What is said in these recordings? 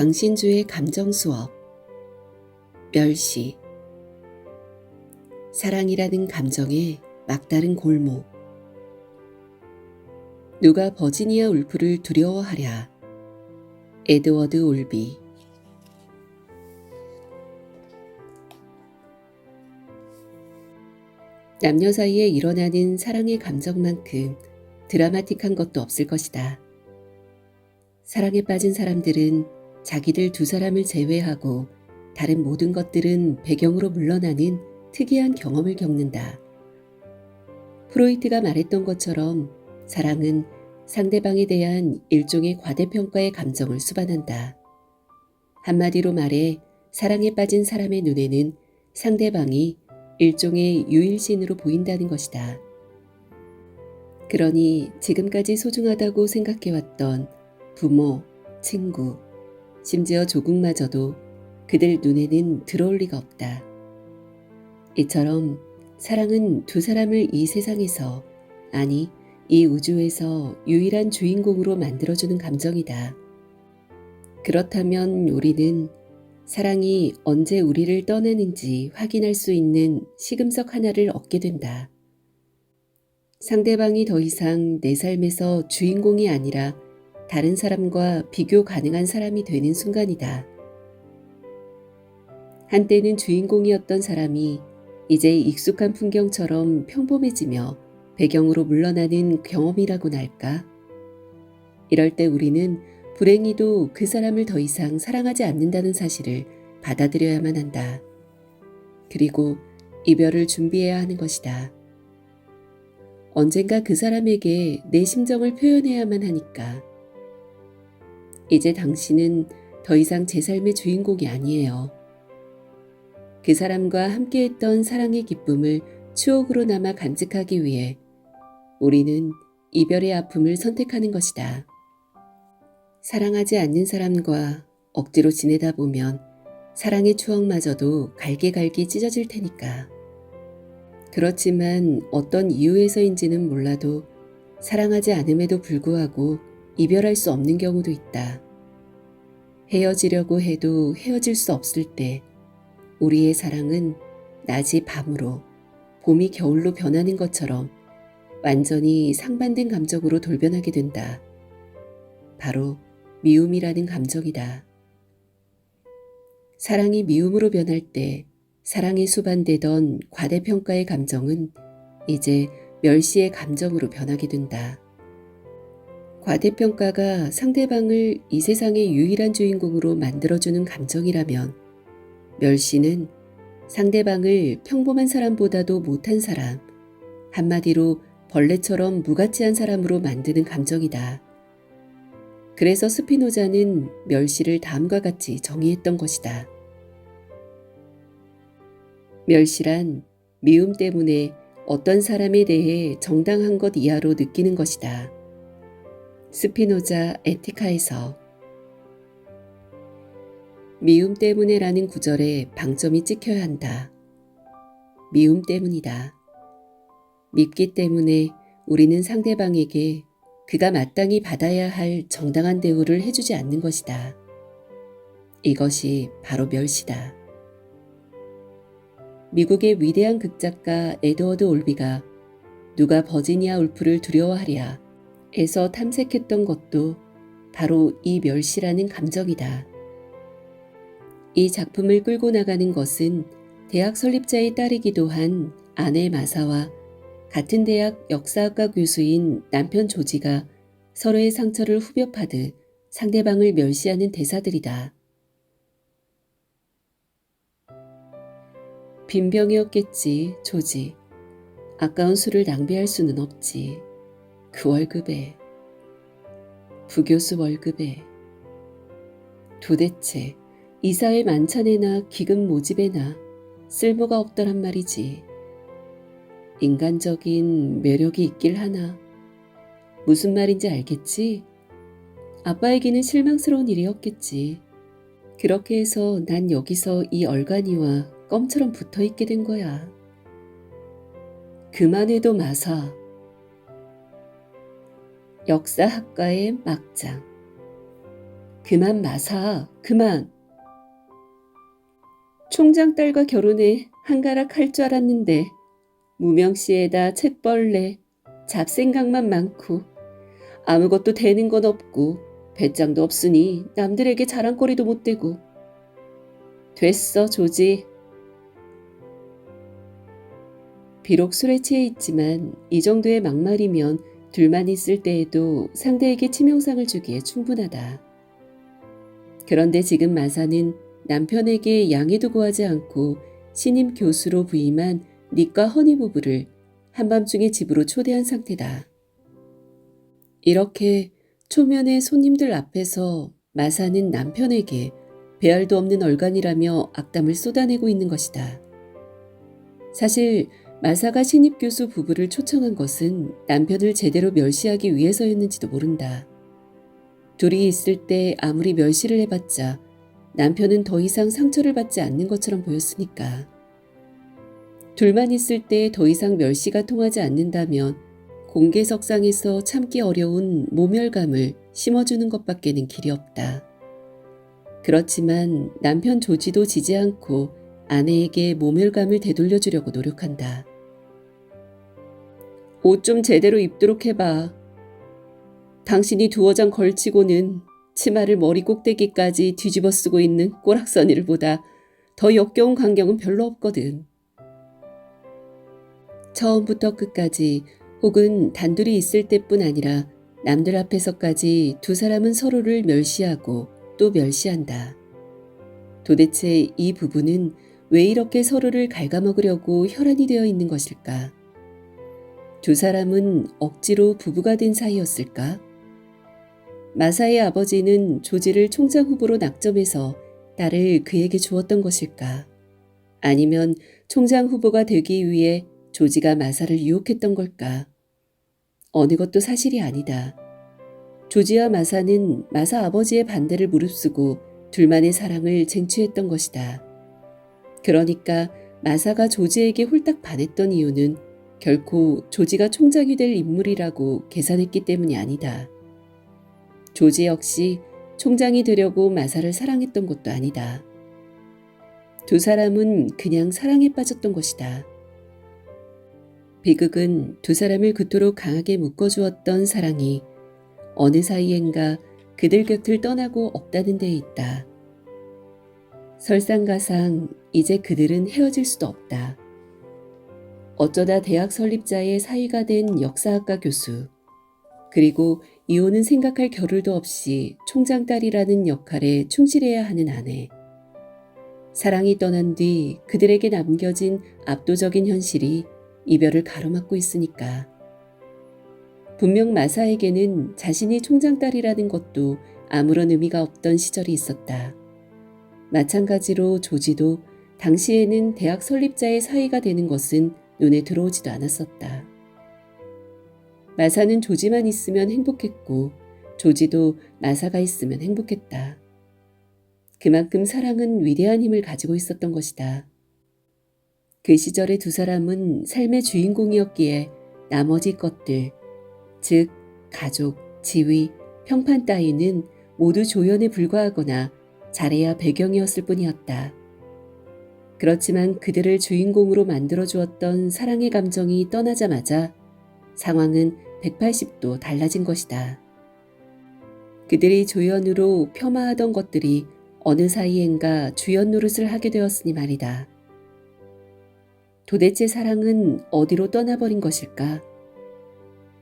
강신주의 감정 수업 멸시. 사랑이라는 감정의 막다른 골목. 누가 버지니아 울프를 두려워하랴. 에드워드 올비. 남녀 사이에 일어나는 사랑의 감정만큼 드라마틱한 것도 없을 것이다. 사랑에 빠진 사람들은 자기들 두 사람을 제외하고 다른 모든 것들은 배경으로 물러나는 특이한 경험을 겪는다. 프로이트가 말했던 것처럼 사랑은 상대방에 대한 일종의 과대평가의 감정을 수반한다. 한마디로 말해 사랑에 빠진 사람의 눈에는 상대방이 일종의 유일신으로 보인다는 것이다. 그러니 지금까지 소중하다고 생각해왔던 부모, 친구, 심지어 조국마저도 그들 눈에는 들어올 리가 없다. 이처럼 사랑은 두 사람을 이 세상에서, 아니 이 우주에서 유일한 주인공으로 만들어주는 감정이다. 그렇다면 우리는 사랑이 언제 우리를 떠나는지 확인할 수 있는 시금석 하나를 얻게 된다. 상대방이 더 이상 내 삶에서 주인공이 아니라 다른 사람과 비교 가능한 사람이 되는 순간이다. 한때는 주인공이었던 사람이 이제 익숙한 풍경처럼 평범해지며 배경으로 물러나는 경험이라고나 할까? 이럴 때 우리는 불행히도 그 사람을 더 이상 사랑하지 않는다는 사실을 받아들여야만 한다. 그리고 이별을 준비해야 하는 것이다. 언젠가 그 사람에게 내 심정을 표현해야만 하니까. 이제 당신은 더 이상 제 삶의 주인공이 아니에요. 그 사람과 함께했던 사랑의 기쁨을 추억으로 남아 간직하기 위해 우리는 이별의 아픔을 선택하는 것이다. 사랑하지 않는 사람과 억지로 지내다 보면 사랑의 추억마저도 갈기갈기 찢어질 테니까. 그렇지만 어떤 이유에서인지는 몰라도 사랑하지 않음에도 불구하고 이별할 수 없는 경우도 있다. 헤어지려고 해도 헤어질 수 없을 때 우리의 사랑은 낮이 밤으로, 봄이 겨울로 변하는 것처럼 완전히 상반된 감정으로 돌변하게 된다. 바로 미움이라는 감정이다. 사랑이 미움으로 변할 때 사랑에 수반되던 과대평가의 감정은 이제 멸시의 감정으로 변하게 된다. 과대평가가 상대방을 이 세상의 유일한 주인공으로 만들어주는 감정이라면 멸시는 상대방을 평범한 사람보다도 못한 사람, 한마디로 벌레처럼 무가치한 사람으로 만드는 감정이다. 그래서 스피노자는 멸시를 다음과 같이 정의했던 것이다. 멸시란 미움 때문에 어떤 사람에 대해 정당한 것 이하로 느끼는 것이다. 스피노자 에티카에서. 미움 때문에라는 구절에 방점이 찍혀야 한다. 미움 때문이다. 밉기 때문에 우리는 상대방에게 그가 마땅히 받아야 할 정당한 대우를 해주지 않는 것이다. 이것이 바로 멸시다. 미국의 위대한 극작가 에드워드 올비가 누가 버지니아 울프를 두려워하랴 에서 탐색했던 것도 바로 이 멸시라는 감정이다. 이 작품을 끌고 나가는 것은 대학 설립자의 딸이기도 한 아내 마사와 같은 대학 역사학과 교수인 남편 조지가 서로의 상처를 후벼 파듯 상대방을 멸시하는 대사들이다. 빈병이었겠지, 조지. 아까운 술을 낭비할 수는 없지. 그 월급에. 부교수 월급에. 도대체 이사회 만찬에나 기금 모집에나 쓸모가 없더란 말이지. 인간적인 매력이 있길 하나. 무슨 말인지 알겠지? 아빠에게는 실망스러운 일이었겠지. 그렇게 해서 난 여기서 이 얼간이와 껌처럼 붙어있게 된 거야. 그만해도 마사. 역사학과의 막장. 그만 마사, 그만. 총장 딸과 결혼해 한가락 할 줄 알았는데 무명시에다 책벌레, 잡생각만 많고 아무것도 되는 건 없고 배짱도 없으니 남들에게 자랑거리도 못 되고. 됐어, 조지. 비록 술에 취해 있지만 이 정도의 막말이면 둘만 있을 때에도 상대에게 치명상을 주기에 충분하다. 그런데 지금 마사는 남편에게 양해도 구하지 않고 신임 교수로 부임한 닉과 허니 부부를 한밤중에 집으로 초대한 상태다. 이렇게 초면의 손님들 앞에서 마사는 남편에게 배알도 없는 얼간이라며 악담을 쏟아내고 있는 것이다. 사실 마사가 신입 교수 부부를 초청한 것은 남편을 제대로 멸시하기 위해서였는지도 모른다. 둘이 있을 때 아무리 멸시를 해봤자 남편은 더 이상 상처를 받지 않는 것처럼 보였으니까. 둘만 있을 때 더 이상 멸시가 통하지 않는다면 공개석상에서 참기 어려운 모멸감을 심어주는 것밖에는 길이 없다. 그렇지만 남편 조지도 지지 않고 아내에게 모멸감을 되돌려주려고 노력한다. 옷 좀 제대로 입도록 해봐. 당신이 두어 장 걸치고는 치마를 머리 꼭대기까지 뒤집어 쓰고 있는 꼬락서니를 보다 더 역겨운 광경은 별로 없거든. 처음부터 끝까지 혹은 단둘이 있을 때뿐 아니라 남들 앞에서까지 두 사람은 서로를 멸시하고 또 멸시한다. 도대체 이 부부는 왜 이렇게 서로를 갉아먹으려고 혈안이 되어 있는 것일까? 두 사람은 억지로 부부가 된 사이였을까? 마사의 아버지는 조지를 총장 후보로 낙점해서 딸을 그에게 주었던 것일까? 아니면 총장 후보가 되기 위해 조지가 마사를 유혹했던 걸까? 어느 것도 사실이 아니다. 조지와 마사는 마사 아버지의 반대를 무릅쓰고 둘만의 사랑을 쟁취했던 것이다. 그러니까 마사가 조지에게 홀딱 반했던 이유는 결코 조지가 총장이 될 인물이라고 계산했기 때문이 아니다. 조지 역시 총장이 되려고 마사를 사랑했던 것도 아니다. 두 사람은 그냥 사랑에 빠졌던 것이다. 비극은 두 사람을 그토록 강하게 묶어주었던 사랑이 어느 사이엔가 그들 곁을 떠나고 없다는 데에 있다. 설상가상 이제 그들은 헤어질 수도 없다. 어쩌다 대학 설립자의 사위가 된 역사학과 교수, 그리고 이혼은 생각할 겨를도 없이 총장 딸이라는 역할에 충실해야 하는 아내. 사랑이 떠난 뒤 그들에게 남겨진 압도적인 현실이 이별을 가로막고 있으니까. 분명 마사에게는 자신이 총장 딸이라는 것도 아무런 의미가 없던 시절이 있었다. 마찬가지로 조지도 당시에는 대학 설립자의 사위가 되는 것은 눈에 들어오지도 않았었다. 마사는 조지만 있으면 행복했고 조지도 마사가 있으면 행복했다. 그만큼 사랑은 위대한 힘을 가지고 있었던 것이다. 그 시절의 두 사람은 삶의 주인공이었기에 나머지 것들, 즉 가족, 지위, 평판 따위는 모두 조연에 불과하거나 잘해야 배경이었을 뿐이었다. 그렇지만 그들을 주인공으로 만들어주었던 사랑의 감정이 떠나자마자 상황은 180도 달라진 것이다. 그들이 조연으로 폄하하던 것들이 어느 사이엔가 주연 노릇을 하게 되었으니 말이다. 도대체 사랑은 어디로 떠나버린 것일까?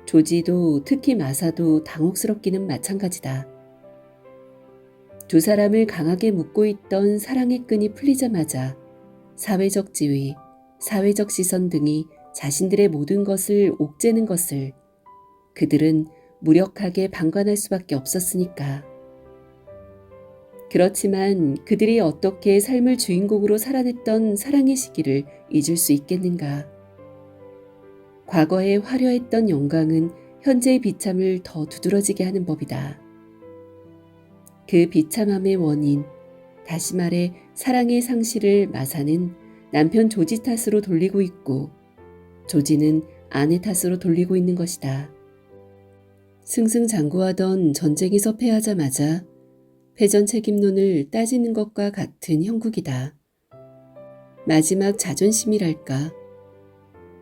조지도 특히 마사도 당혹스럽기는 마찬가지다. 두 사람을 강하게 묶고 있던 사랑의 끈이 풀리자마자 사회적 지위, 사회적 시선 등이 자신들의 모든 것을 옥죄는 것을 그들은 무력하게 방관할 수밖에 없었으니까. 그렇지만 그들이 어떻게 삶을 주인공으로 살아냈던 사랑의 시기를 잊을 수 있겠는가. 과거에 화려했던 영광은 현재의 비참을 더 두드러지게 하는 법이다. 그 비참함의 원인, 다시 말해 사랑의 상실을 마사는 남편 조지 탓으로 돌리고 있고 조지는 아내 탓으로 돌리고 있는 것이다. 승승장구하던 전쟁에서 패하자마자 패전 책임론을 따지는 것과 같은 형국이다. 마지막 자존심이랄까.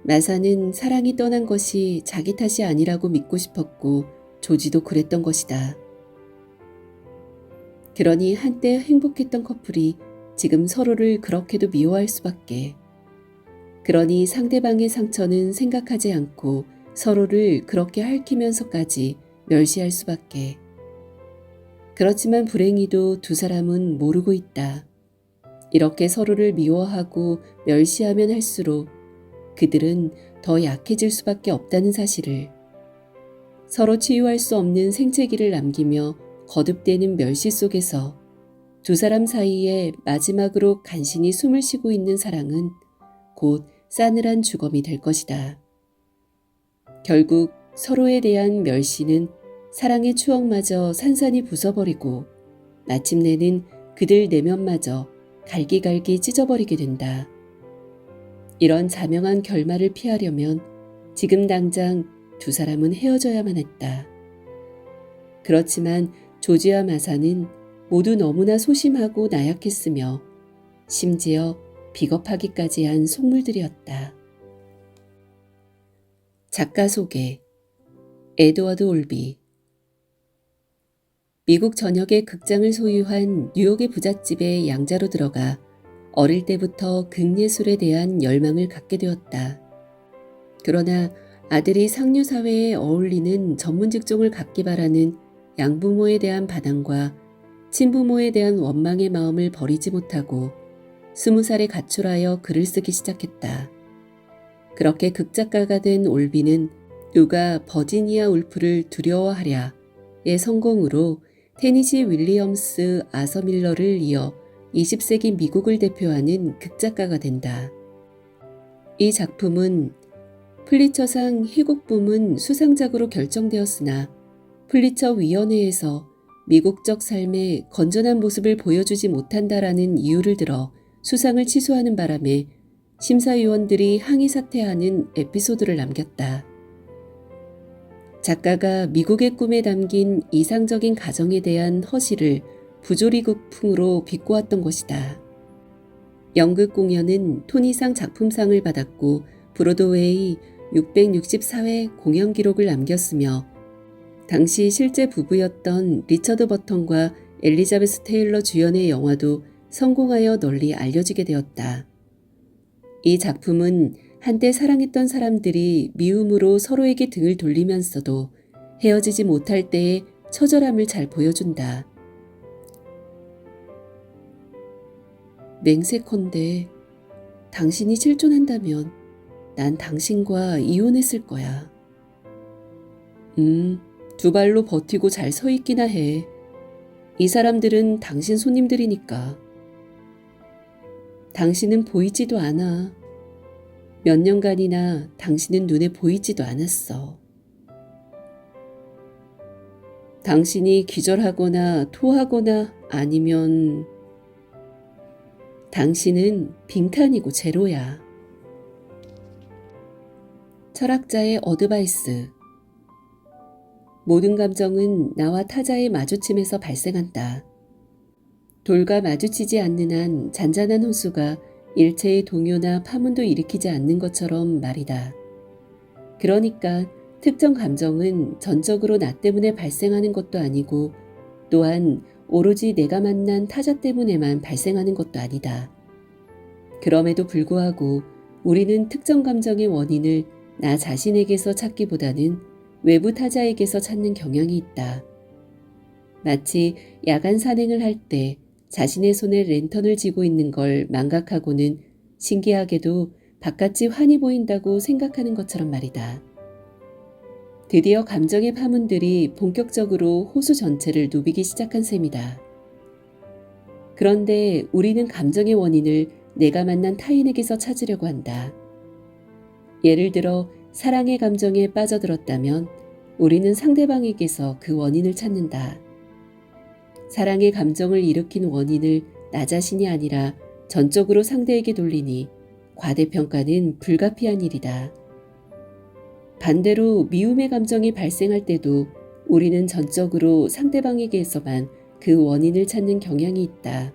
마사는 사랑이 떠난 것이 자기 탓이 아니라고 믿고 싶었고 조지도 그랬던 것이다. 그러니 한때 행복했던 커플이 지금 서로를 그렇게도 미워할 수밖에. 그러니 상대방의 상처는 생각하지 않고 서로를 그렇게 핥히면서까지 멸시할 수밖에. 그렇지만 불행히도 두 사람은 모르고 있다. 이렇게 서로를 미워하고 멸시하면 할수록 그들은 더 약해질 수밖에 없다는 사실을. 서로 치유할 수 없는 생채기를 남기며 거듭되는 멸시 속에서 두 사람 사이에 마지막으로 간신히 숨을 쉬고 있는 사랑은 곧 싸늘한 주검이 될 것이다. 결국 서로에 대한 멸시는 사랑의 추억마저 산산이 부숴버리고 마침내는 그들 내면마저 갈기갈기 찢어버리게 된다. 이런 자명한 결말을 피하려면 지금 당장 두 사람은 헤어져야만 했다. 그렇지만 조지와 마사는 모두 너무나 소심하고 나약했으며 심지어 비겁하기까지 한 속물들이었다. 작가 소개 에드워드 올비. 미국 전역의 극장을 소유한 뉴욕의 부잣집에 양자로 들어가 어릴 때부터 극예술에 대한 열망을 갖게 되었다. 그러나 아들이 상류사회에 어울리는 전문 직종을 갖기 바라는 양부모에 대한 반항과 친부모에 대한 원망의 마음을 버리지 못하고 20살에 가출하여 글을 쓰기 시작했다. 그렇게 극작가가 된 올비는 누가 버지니아 울프를 두려워하랴의 성공으로 테니시 윌리엄스 아서 밀러를 이어 20세기 미국을 대표하는 극작가가 된다. 이 작품은 플리처상 희곡 부문 수상작으로 결정되었으나 플리처 위원회에서 미국적 삶의 건전한 모습을 보여주지 못한다라는 이유를 들어 수상을 취소하는 바람에 심사위원들이 항의 사퇴하는 에피소드를 남겼다. 작가가 미국의 꿈에 담긴 이상적인 가정에 대한 허시를 부조리극풍으로 비꼬았던 것이다. 연극 공연은 토니상 작품상을 받았고 브로드웨이 664회 공연 기록을 남겼으며 당시 실제 부부였던 리처드 버턴과 엘리자베스 테일러 주연의 영화도 성공하여 널리 알려지게 되었다. 이 작품은 한때 사랑했던 사람들이 미움으로 서로에게 등을 돌리면서도 헤어지지 못할 때의 처절함을 잘 보여준다. 맹세컨대 당신이 실존한다면 난 당신과 이혼했을 거야. 두 발로 버티고 잘 서 있기나 해. 이 사람들은 당신 손님들이니까. 당신은 보이지도 않아. 몇 년간이나 당신은 눈에 보이지도 않았어. 당신이 기절하거나 토하거나 아니면 당신은 빈칸이고 제로야. 철학자의 어드바이스. 모든 감정은 나와 타자의 마주침에서 발생한다. 돌과 마주치지 않는 한 잔잔한 호수가 일체의 동요나 파문도 일으키지 않는 것처럼 말이다. 그러니까 특정 감정은 전적으로 나 때문에 발생하는 것도 아니고 또한 오로지 내가 만난 타자 때문에만 발생하는 것도 아니다. 그럼에도 불구하고 우리는 특정 감정의 원인을 나 자신에게서 찾기보다는 외부 타자에게서 찾는 경향이 있다. 마치 야간 산행을 할 때 자신의 손에 랜턴을 쥐고 있는 걸 망각하고는 신기하게도 바깥이 환히 보인다고 생각하는 것처럼 말이다. 드디어 감정의 파문들이 본격적으로 호수 전체를 누비기 시작한 셈이다. 그런데 우리는 감정의 원인을 내가 만난 타인에게서 찾으려고 한다. 예를 들어 사랑의 감정에 빠져들었다면 우리는 상대방에게서 그 원인을 찾는다. 사랑의 감정을 일으킨 원인을 나 자신이 아니라 전적으로 상대에게 돌리니 과대평가는 불가피한 일이다. 반대로 미움의 감정이 발생할 때도 우리는 전적으로 상대방에게서만 그 원인을 찾는 경향이 있다.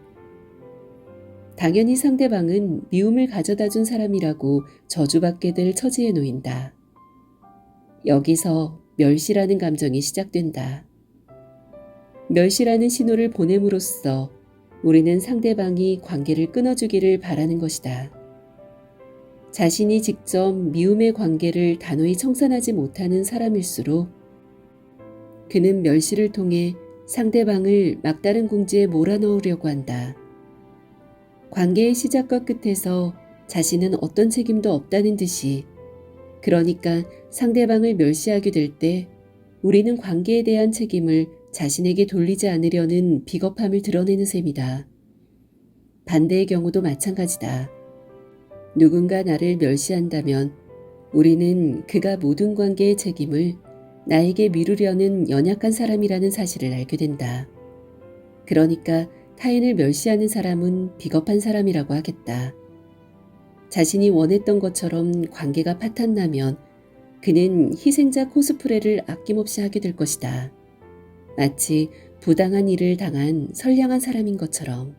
당연히 상대방은 미움을 가져다 준 사람이라고 저주받게 될 처지에 놓인다. 여기서 멸시라는 감정이 시작된다. 멸시라는 신호를 보냄으로써 우리는 상대방이 관계를 끊어주기를 바라는 것이다. 자신이 직접 미움의 관계를 단호히 청산하지 못하는 사람일수록 그는 멸시를 통해 상대방을 막다른 궁지에 몰아넣으려고 한다. 관계의 시작과 끝에서 자신은 어떤 책임도 없다는 듯이, 그러니까 상대방을 멸시하게 될 때 우리는 관계에 대한 책임을 자신에게 돌리지 않으려는 비겁함을 드러내는 셈이다. 반대의 경우도 마찬가지다. 누군가 나를 멸시한다면 우리는 그가 모든 관계의 책임을 나에게 미루려는 연약한 사람이라는 사실을 알게 된다. 그러니까 타인을 멸시하는 사람은 비겁한 사람이라고 하겠다. 자신이 원했던 것처럼 관계가 파탄나면 그는 희생자 코스프레를 아낌없이 하게 될 것이다. 마치 부당한 일을 당한 선량한 사람인 것처럼.